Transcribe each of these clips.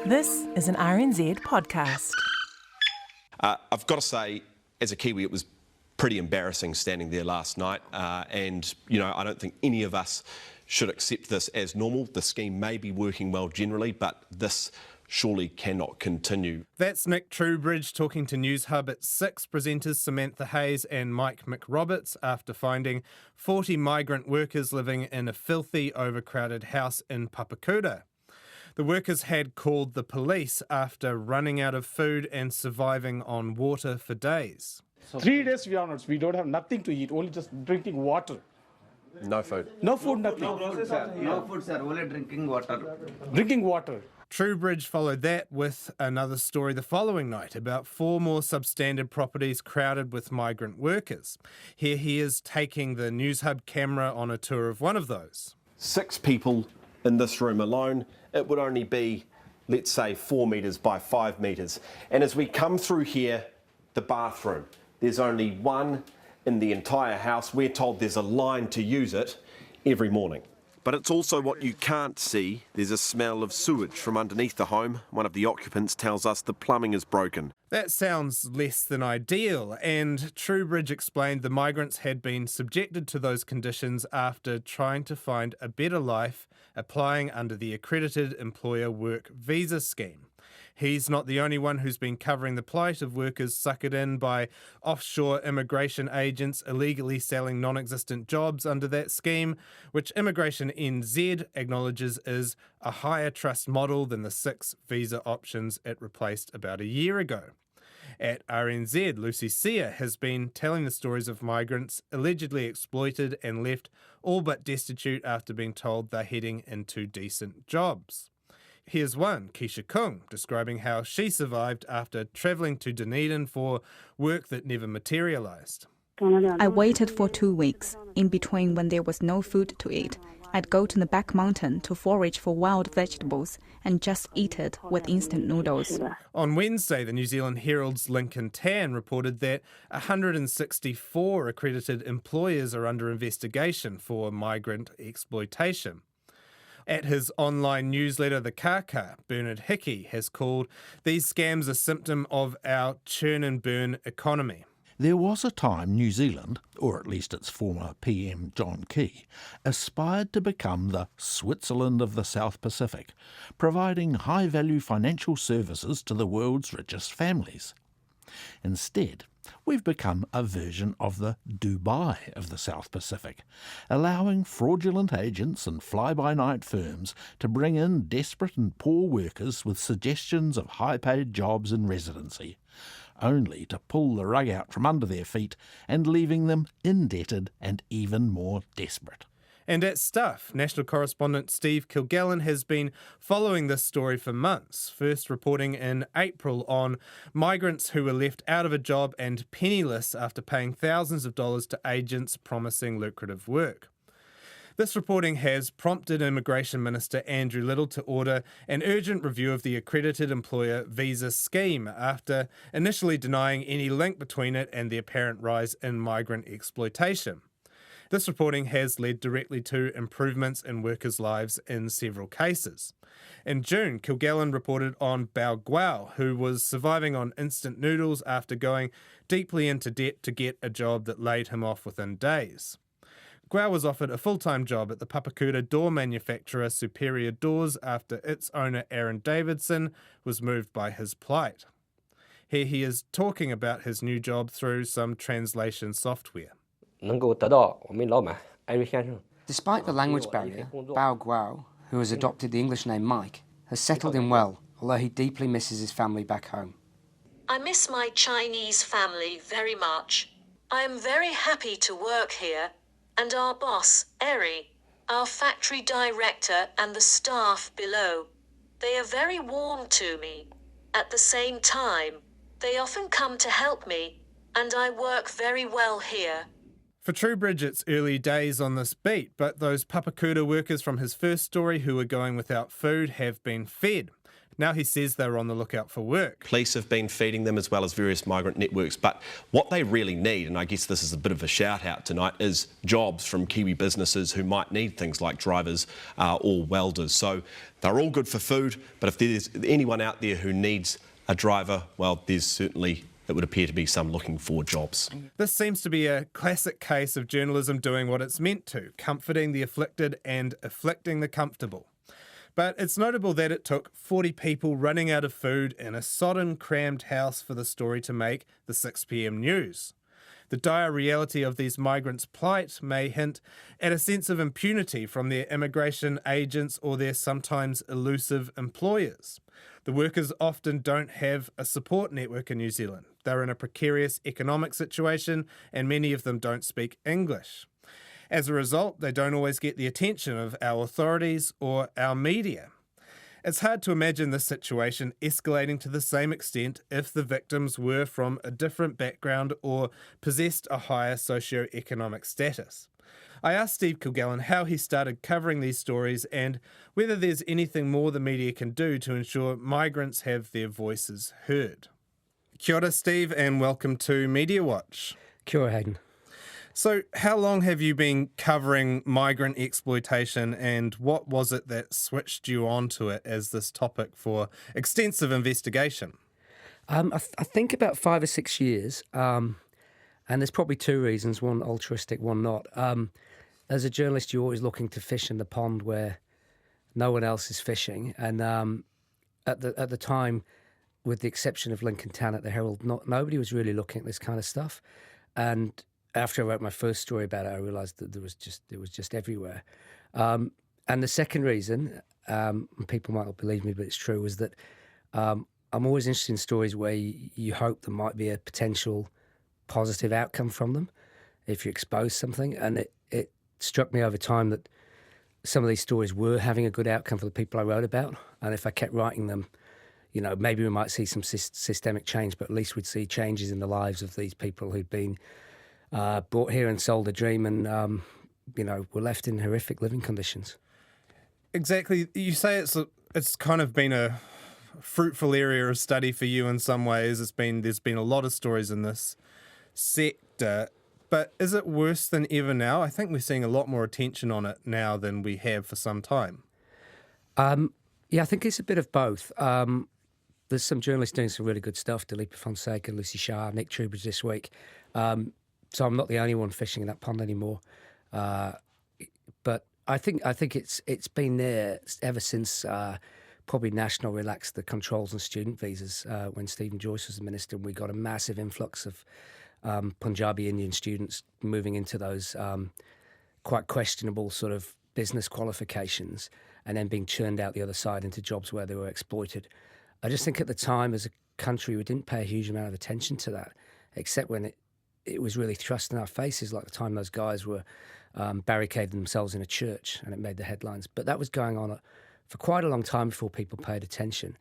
This is an RNZ podcast. I've got to say, as a Kiwi, it was pretty embarrassing standing there last night. And I don't think any of us should accept this as normal. The scheme may be working well generally, but this surely cannot continue. That's Nick Truebridge talking to News Hub at 6 presenters Samantha Hayes and Mike McRoberts after finding 40 migrant workers living in a filthy, overcrowded house in Papakura. The workers had called the police after running out of food and surviving on water for days. 3 days we don't have nothing to eat, only just drinking water. No food. No food, nothing. No food, sir. Only drinking water. Drinking water. Truebridge followed that with another story the following night about 4 more substandard properties crowded with migrant workers. Here he is taking the News Hub camera on a tour of one of those. 6 people in this room alone. It would only be, let's say, 4 metres by 5 metres. And as we come through here, the bathroom, there's only one in the entire house. We're told there's a line to use it every morning. But it's also what you can't see. There's a smell of sewage from underneath the home. One of the occupants tells us the plumbing is broken. That sounds less than ideal, and Truebridge explained the migrants had been subjected to those conditions after trying to find a better life applying under the Accredited Employer Work Visa Scheme. He's not the only one who's been covering the plight of workers suckered in by offshore immigration agents illegally selling non-existent jobs under that scheme, which Immigration NZ acknowledges is a higher trust model than the 6 visa options it replaced about a year ago. At RNZ, Lucy Sear has been telling the stories of migrants allegedly exploited and left all but destitute after being told they're heading into decent jobs. Here's one, Keisha Kung, describing how she survived after travelling to Dunedin for work that never materialised. I waited for 2 weeks. In between, when there was no food to eat, I'd go to the back mountain to forage for wild vegetables and just eat it with instant noodles. On Wednesday, the New Zealand Herald's Lincoln Tan reported that 164 accredited employers are under investigation for migrant exploitation. At his online newsletter, The Kaka, Bernard Hickey has called these scams a symptom of our churn and burn economy. There was a time New Zealand, or at least its former PM John Key, aspired to become the Switzerland of the South Pacific, providing high-value financial services to the world's richest families. Instead, we've become a version of the Dubai of the South Pacific, allowing fraudulent agents and fly-by-night firms to bring in desperate and poor workers with suggestions of high-paid jobs and residency, only to pull the rug out from under their feet and leaving them indebted and even more desperate. And at Stuff, national correspondent Steve Kilgallen has been following this story for months, first reporting in April on migrants who were left out of a job and penniless after paying thousands of dollars to agents promising lucrative work. This reporting has prompted Immigration Minister Andrew Little to order an urgent review of the Accredited Employer Visa Scheme after initially denying any link between it and the apparent rise in migrant exploitation. This reporting has led directly to improvements in workers' lives in several cases. In June, Kilgallen reported on Bao Guao, who was surviving on instant noodles after going deeply into debt to get a job that laid him off within days. Guao was offered a full-time job at the Papakura door manufacturer Superior Doors after its owner Aaron Davidson was moved by his plight. Here he is talking about his new job through some translation software. Despite the language barrier, Bao Guao, who has adopted the English name Mike, has settled in well, although he deeply misses his family back home. I miss my Chinese family very much. I am very happy to work here, and our boss, Eri, our factory director, and the staff below. They are very warm to me. At the same time, they often come to help me, and I work very well here. For Truebridge, it's early days on this beat, but those Papakura workers from his first story who were going without food have been fed. Now he says they're on the lookout for work. Police have been feeding them as well as various migrant networks, but what they really need, and I guess this is a bit of a shout out tonight, is jobs from Kiwi businesses who might need things like drivers or welders. So they're all good for food, but if there's anyone out there who needs a driver, well, there's certainly, it would appear to be some looking for jobs. This seems to be a classic case of journalism doing what it's meant to, comforting the afflicted and afflicting the comfortable. But it's notable that it took 40 people running out of food in a sodden, crammed house for the story to make the 6 p.m. news. The dire reality of these migrants' plight may hint at a sense of impunity from their immigration agents or their sometimes elusive employers. The workers often don't have a support network in New Zealand. They're in a precarious economic situation and many of them don't speak English. As a result, they don't always get the attention of our authorities or our media. It's hard to imagine this situation escalating to the same extent if the victims were from a different background or possessed a higher socio-economic status. I asked Steve Kilgallen how he started covering these stories and whether there's anything more the media can do to ensure migrants have their voices heard. Kia ora, Steve, and welcome to Mediawatch. Kia ora, Hayden. So how long have you been covering migrant exploitation, and what was it that switched you onto it as this topic for extensive investigation? I think about 5 or 6 years, and there's probably two reasons, one altruistic, one not. As a journalist, you're always looking to fish in the pond where no one else is fishing, and at the time, with the exception of Lincoln Tan at the Herald, nobody was really looking at this kind of stuff. And after I wrote my first story about it, I realised that it was just everywhere. And the second reason, and people might not believe me, but it's true, is that I'm always interested in stories where you hope there might be a potential positive outcome from them if you expose something. And it struck me over time that some of these stories were having a good outcome for the people I wrote about. And if I kept writing them, maybe we might see some systemic change, but at least we'd see changes in the lives of these people who'd been brought here and sold a dream and, were left in horrific living conditions. Exactly. You say it's kind of been a fruitful area of study for you in some ways. There's been a lot of stories in this sector, but is it worse than ever now? I think we're seeing a lot more attention on it now than we have for some time. Yeah, I think it's a bit of both. There's some journalists doing some really good stuff, Dalipa Fonseca, Lucy Shah, Nick Trubridge this week. So I'm not the only one fishing in that pond anymore. But I think it's been there ever since probably National relaxed the controls on student visas when Stephen Joyce was the minister, and we got a massive influx of Punjabi Indian students moving into those quite questionable sort of business qualifications and then being churned out the other side into jobs where they were exploited. I just think at the time as a country we didn't pay a huge amount of attention to that, except when it was really thrust in our faces, like the time those guys were barricading themselves in a church and it made the headlines. But that was going on for quite a long time before people paid attention.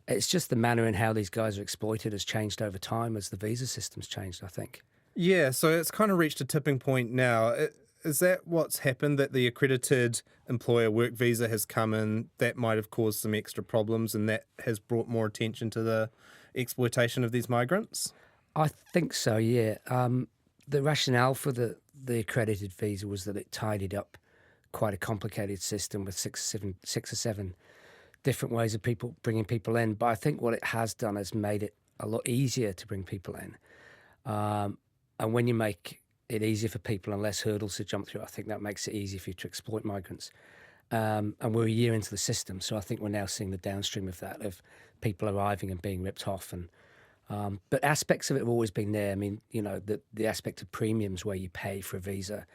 It's just the manner in how these guys are exploited has changed over time as the visa system's changed, I think. Yeah, so it's kind of reached a tipping point now. Is that what's happened, that the accredited employer work visa has come in, that might have caused some extra problems and that has brought more attention to the exploitation of these migrants? I think so, yeah. The rationale for the accredited visa was that it tidied up quite a complicated system with six or seven different ways of bringing people in. But I think what it has done is made it a lot easier to bring people in. And when you make it easier for people and less hurdles to jump through, I think that makes it easier for you to exploit migrants. And we're a year into the system, so I think we're now seeing the downstream of that, of people arriving and being ripped off. And but aspects of it have always been there. I mean, the aspect of premiums where you pay for a visa,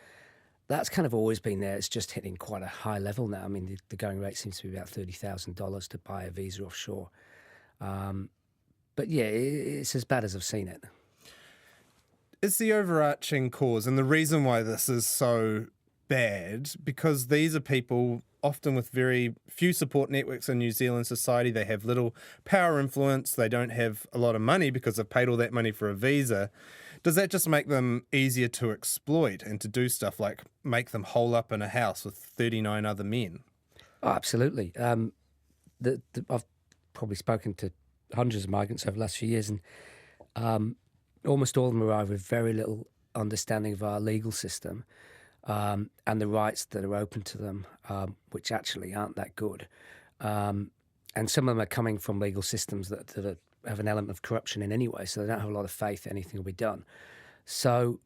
that's kind of always been there. It's just hitting quite a high level now. I mean, the going rate seems to be about $30,000 to buy a visa offshore. But yeah, it's as bad as I've seen it. It's the overarching cause and the reason why this is so bad, because these are people often with very few support networks in New Zealand society. They have little power influence. They don't have a lot of money because they've paid all that money for a visa. Does that just make them easier to exploit and to do stuff like make them hole up in a house with 39 other men? Oh, absolutely. I've probably spoken to hundreds of migrants over the last few years, and almost all of them arrive with very little understanding of our legal system and the rights that are open to them, which actually aren't that good. And some of them are coming from legal systems that have an element of corruption in any way, so they don't have a lot of faith that anything will be done. So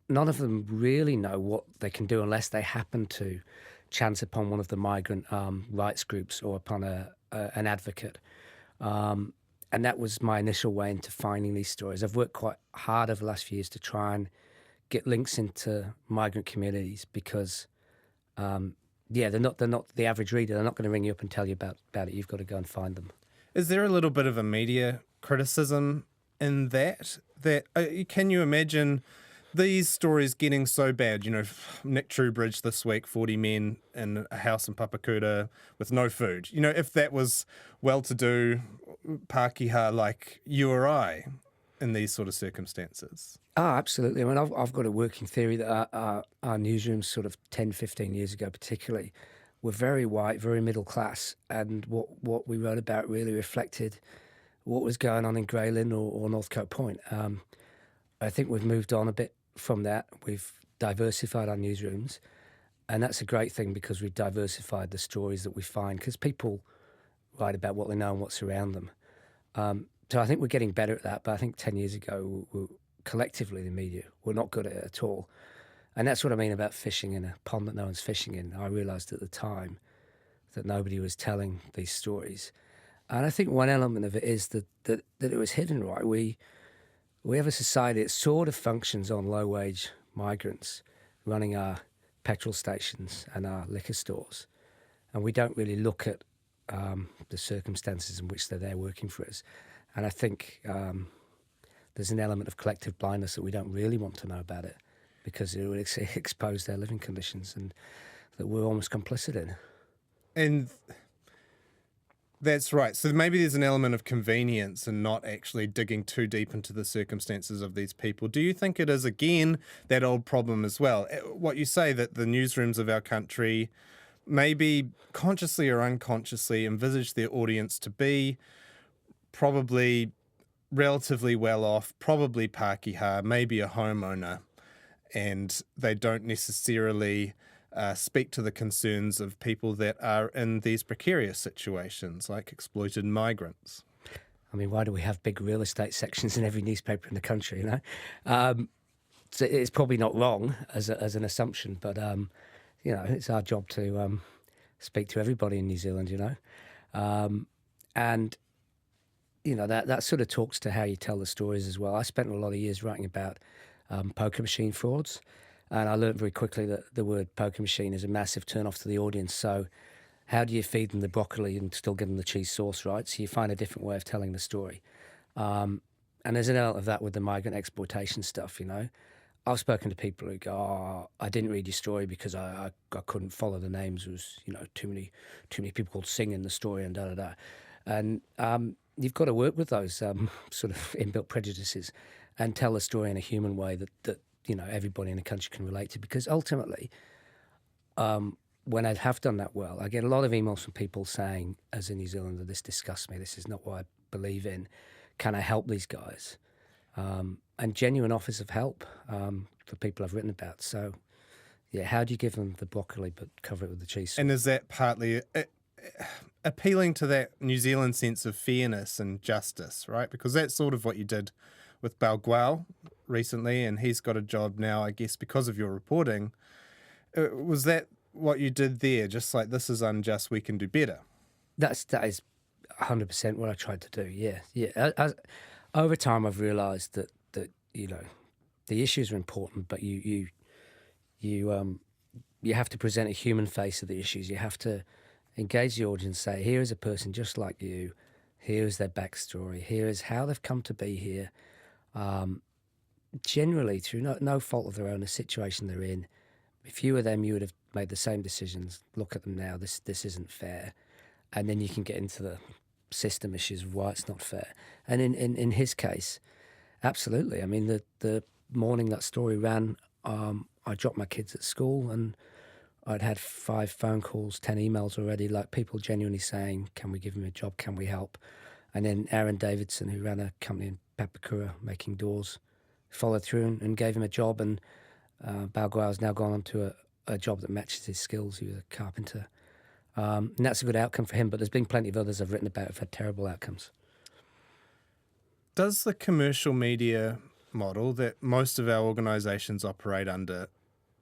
none of them really know what they can do unless they happen to chance upon one of the migrant rights groups or upon an advocate. And that was my initial way into finding these stories. I've worked quite hard over the last few years to try and get links into migrant communities because, they're not the average reader. They're not going to ring you up and tell you about it. You've got to go and find them. Is there a little bit of a media criticism in that? Can you imagine these stories getting so bad? You know, Nick Truebridge this week, 40 men in a house in Papakura with no food. You know, if that was well-to-do Pākehā like you or I in these sort of circumstances. Oh, absolutely. I mean, I've got a working theory that our newsrooms sort of 10, 15 years ago particularly were very white, very middle class, and what we wrote about really reflected what was going on in Grey Lynn or Northcote Point. I think we've moved on a bit from that. We've diversified our newsrooms, and that's a great thing because we've diversified the stories that we find, because people write about what they know and what's around them. So I think we're getting better at that, but I think 10 years ago, collectively, the media were not good at it at all. And that's what I mean about fishing in a pond that no one's fishing in. I realised at the time that nobody was telling these stories. And I think one element of it is that it was hidden, right? We have a society that sort of functions on low-wage migrants running our petrol stations and our liquor stores. And we don't really look at the circumstances in which they're there working for us. And I think there's an element of collective blindness that we don't really want to know about it because it would expose their living conditions and that we're almost complicit in. And that's right. So maybe there's an element of convenience and not actually digging too deep into the circumstances of these people. Do you think it is, again, that old problem as well? What you say, that the newsrooms of our country maybe consciously or unconsciously envisage their audience to be probably relatively well off, probably Pākehā, maybe a homeowner, and they don't necessarily speak to the concerns of people that are in these precarious situations, like exploited migrants. I mean, why do we have big real estate sections in every newspaper in the country, you know? So it's probably not wrong as an assumption, but, you know, it's our job to speak to everybody in New Zealand, you know? And, you know, that sort of talks to how you tell the stories as well. I spent a lot of years writing about poker machine frauds, and I learned very quickly that the word poker machine is a massive turn-off to the audience. So how do you feed them the broccoli and still give them the cheese sauce, right? So you find a different way of telling the story. And there's an element of that with the migrant exploitation stuff, you know. I've spoken to people who go, "Oh, I didn't read your story because I couldn't follow the names. It was, you know, too many people called Singh in the story and da-da-da." And you've got to work with those sort of inbuilt prejudices and tell the story in a human way that you know, everybody in the country can relate to. Because ultimately, when I have done that well, I get a lot of emails from people saying, as a New Zealander, this disgusts me, this is not what I believe in. Can I help these guys? And genuine offers of help for people I've written about. So, yeah, how do you give them the broccoli but cover it with the cheese? And is that partly appealing to that New Zealand sense of fairness and justice, right? Because that's sort of what you did with Balguao recently, and he's got a job now, I guess, because of your reporting. Was that what you did there? Just like, this is unjust, we can do better? That is 100% what I tried to do, yeah. Over time, I've realised that you know, the issues are important, but you have to present a human face of the issues. You have to engage the audience, say, here is a person just like you, here is their backstory, here is how they've come to be here, generally through no fault of their own, the situation they're in. If you were them, you would have made the same decisions. Look at them now, this isn't fair. And then you can get into the system issues of why it's not fair. And in his case, absolutely. I mean, the morning that story ran, I dropped my kids at school and I'd had 5 phone calls, 10 emails already, like people genuinely saying, can we give him a job, can we help? And then Aaron Davidson, who ran a company in Papakura making doors, followed through and gave him a job, and Bao Guo's now gone on to a job that matches his skills. He was a carpenter. And that's a good outcome for him, but there's been plenty of others I've written about who've had terrible outcomes. Does the commercial media model that most of our organisations operate under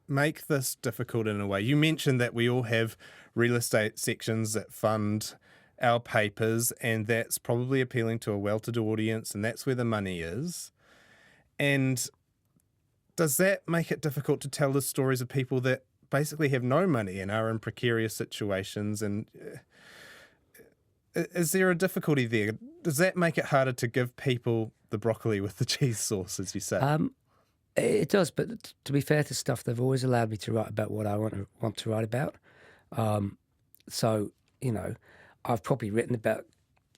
make this difficult in a way? You mentioned that we all have real estate sections that fund our papers, and that's probably appealing to a well-to-do audience, and that's where the money is. And does that make it difficult to tell the stories of people that basically have no money and are in precarious situations? And is there a difficulty there? Does that make it harder to give people the broccoli with the cheese sauce, as you say? It does, but to be fair to Stuff, they've always allowed me to write about what I want to write about. So, you know, I've probably written about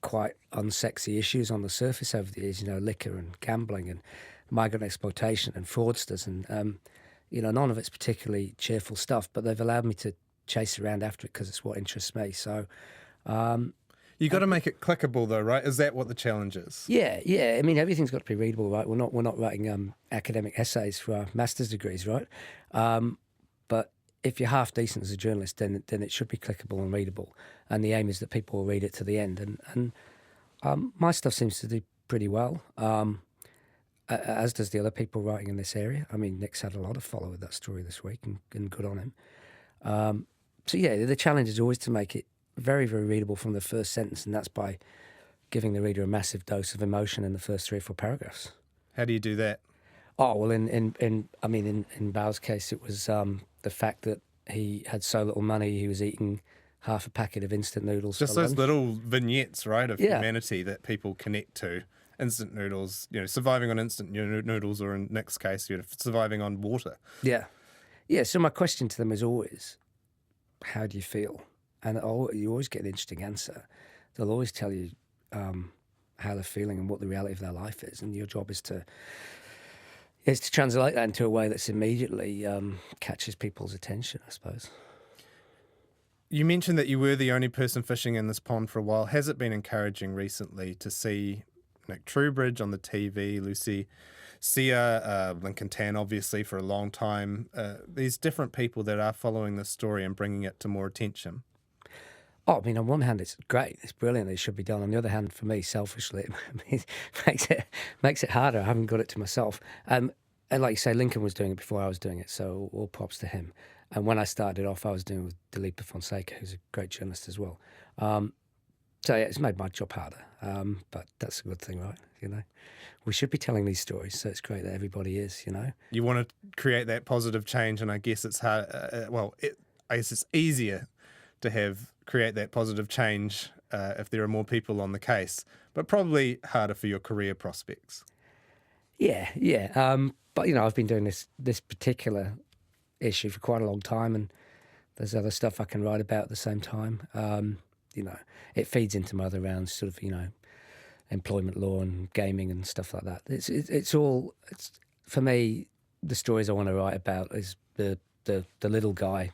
quite unsexy issues on the surface over the years, you know, liquor and gambling and migrant exploitation and fraudsters, and you know, none of it's particularly cheerful stuff, but they've allowed me to chase around after it because it's what interests me. So you got to make it clickable, though, right? Is that what the challenge is? Yeah. I mean, everything's got to be readable, right? We're not writing academic essays for our master's degrees, right? But if you're half decent as a journalist, then it should be clickable and readable, and the aim is that people will read it to the end. And my stuff seems to do pretty well. As does the other people writing in this area. I mean, Nick's had a lot of follow with that story this week, and good on him. So yeah, the challenge is always to make it very, very readable from the first sentence, and that's by giving the reader a massive dose of emotion in the first 3 or 4 paragraphs. How do you do that? Oh, well, in Bao's case, it was the fact that he had so little money, he was eating half a packet of instant noodles. Just for those lunch. little vignettes, right, of humanity that people connect to. Instant noodles, you know, surviving on instant noodles, or in Nick's case, you know, surviving on water. Yeah. So my question to them is always, how do you feel? And you always get an interesting answer. They'll always tell you how they're feeling and what the reality of their life is, and your job is to translate that into a way that's immediately catches people's attention, I suppose. You mentioned that you were the only person fishing in this pond for a while. Has it been encouraging recently to see Nick Trowbridge on the TV, Lucy Sia, Lincoln Tan, obviously, for a long time, these different people that are following this story and bringing it to more attention? Oh, I mean, on one hand, it's great. It's brilliant. It should be done. On the other hand, for me, selfishly, it makes it harder. I haven't got it to myself. And like you say, Lincoln was doing it before I was doing it, so all props to him. And when I started off, I was doing it with Dileepa Fonseca, who's a great journalist as well. So yeah, it's made my job harder, but that's a good thing, right? You know, we should be telling these stories, so it's great that everybody is. You know, you want to create that positive change, and I guess it's hard. I guess it's easier to create that positive change if there are more people on the case, but probably harder for your career prospects. Yeah. But you know, I've been doing this particular issue for quite a long time, and there's other stuff I can write about at the same time. You know, it feeds into my other rounds, sort of, you know, employment law and gaming and stuff like that. It's all for me. The stories I want to write about is the little guy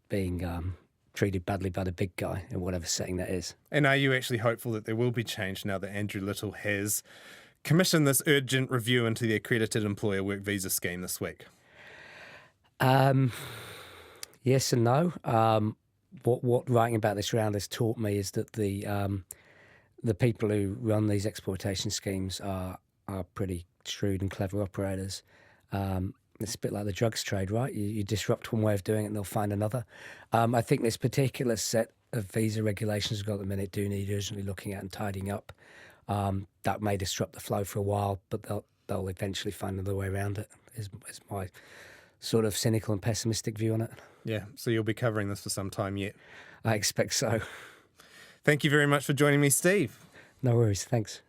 being treated badly by the big guy in whatever setting that is. And are you actually hopeful that there will be change now that Andrew Little has commissioned this urgent review into the accredited employer work visa scheme this week? Yes and no. What writing about this round has taught me is that the people who run these exploitation schemes are pretty shrewd and clever operators. It's a bit like the drugs trade, right? You disrupt one way of doing it and they'll find another. I think this particular set of visa regulations we've got at the minute do need urgently looking at and tidying up. That may disrupt the flow for a while, but they'll eventually find another way around it, is my sort of cynical and pessimistic view on it. Yeah, so you'll be covering this for some time yet. I expect so. Thank you very much for joining me, Steve. No worries, thanks.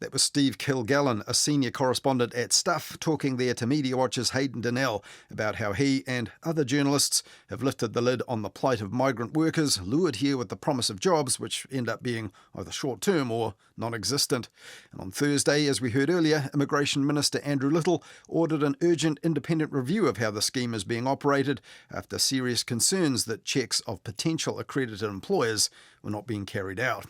That was Steve Kilgallen, a senior correspondent at Stuff, talking there to Mediawatch's Hayden Donnell about how he and other journalists have lifted the lid on the plight of migrant workers lured here with the promise of jobs, which end up being either short-term or non-existent. And on Thursday, as we heard earlier, Immigration Minister Andrew Little ordered an urgent independent review of how the scheme is being operated after serious concerns that checks of potential accredited employers were not being carried out.